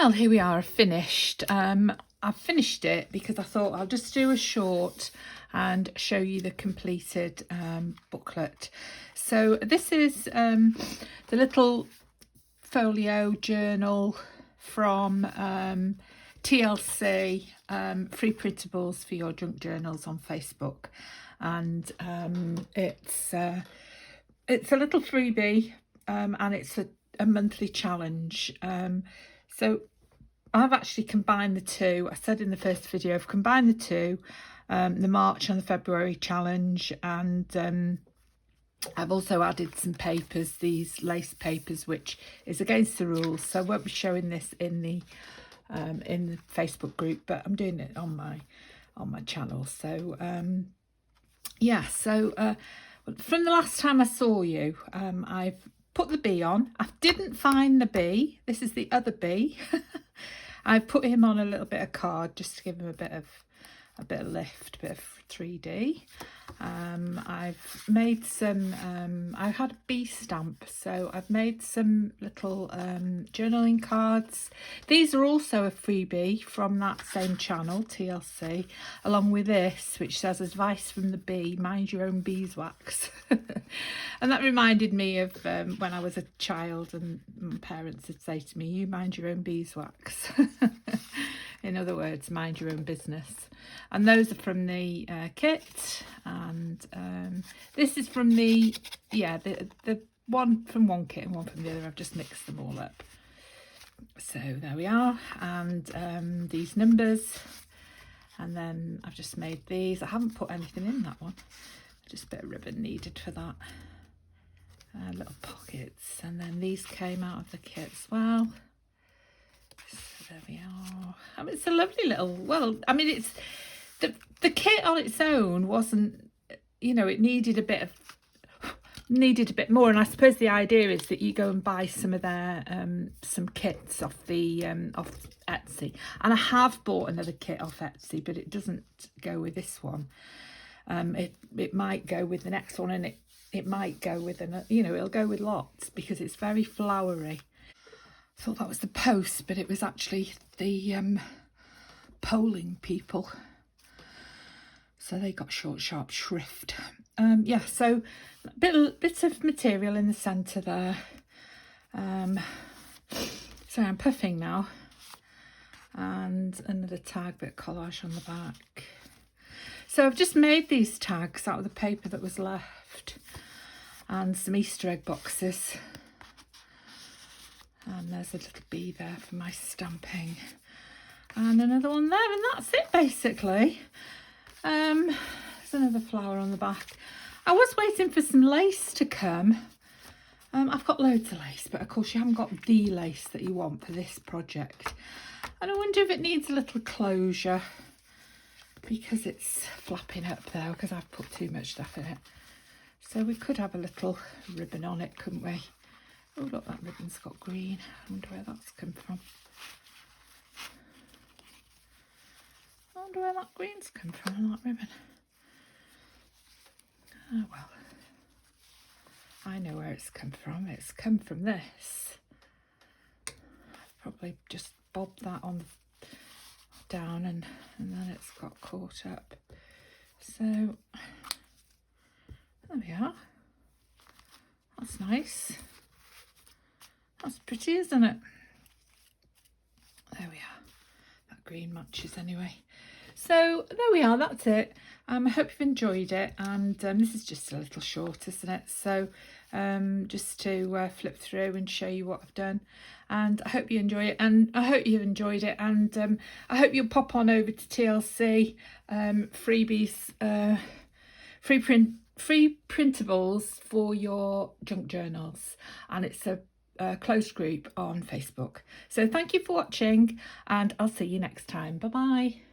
Well, here we are, I've finished. I've finished it because I thought I'll just do a short and show you the completed booklet. So this is the little folio journal from TLC, Free Printables for Your Junk Journals on Facebook. And it's a little freebie and it's a monthly challenge. So I've actually combined the two. I said in the first video, I've combined the two, the March and the February challenge, and I've also added some papers, these lace papers, which is against the rules. So I won't be showing this in the Facebook group, but I'm doing it on my channel. So yeah, so from the last time I saw you, I've put the bee on. I didn't find the bee. This is the other bee. I put him on a little bit of card just to give him a bit of lift, a bit of 3D. I've made some, I had a bee stamp, so I've made some little journaling cards. These are also a freebie from that same channel, TLC, along with this, which says advice from the bee, mind your own beeswax. And that reminded me of when I was a child and my parents would say to me, you mind your own beeswax. In other words, mind your own business. And those are from the kit, and this is from the one from one kit and one from the other. I've just mixed them all up. So there we are, and these numbers, and then I've just made these. I haven't put anything in that one, just a bit of ribbon needed for that. Little pockets, and then these came out of the kit as well. There we are. I mean, it's a lovely little, well, I mean, it's the kit on its own wasn't, you know, it needed a bit more, and I suppose the idea is that you go and buy some of their some kits off the off Etsy, and I have bought another kit off Etsy, but it doesn't go with this one. It might go with the next one, and it might go with it'll go with lots because it's very flowery. I thought that was the post, but it was actually the polling people. So they got short, sharp shrift. Yeah, so bits of material in the centre there. So I'm puffing now. And another tag, bit of collage on the back. So I've just made these tags out of the paper that was left. And some Easter egg boxes. And there's a little bee there for my stamping, and another one there, and that's it basically. There's another flower on the back. I was waiting for some lace to come. I've got loads of lace, but of course you haven't got the lace that you want for this project. And I wonder if it needs a little closure because it's flapping up there because I've put too much stuff in it. So we could have a little ribbon on it, couldn't we? Oh look, that ribbon's got green. I wonder where that's come from. I wonder where that green's come from on that ribbon. Oh well. I know where it's come from. It's come from this. I've probably just bobbed that on down and then it's got caught up. So there we are. That's nice. That's pretty, isn't it? There we are. That green matches anyway. So there we are, that's it. I hope you've enjoyed it, and this is just a little short, isn't it? So just to flip through and show you what I've done, and I hope you enjoy it, and I hope you've enjoyed it, and I hope you'll pop on over to TLC Freebies, free printables for your junk journals, and it's a closed group on Facebook. So thank you for watching, and I'll see you next time. Bye bye.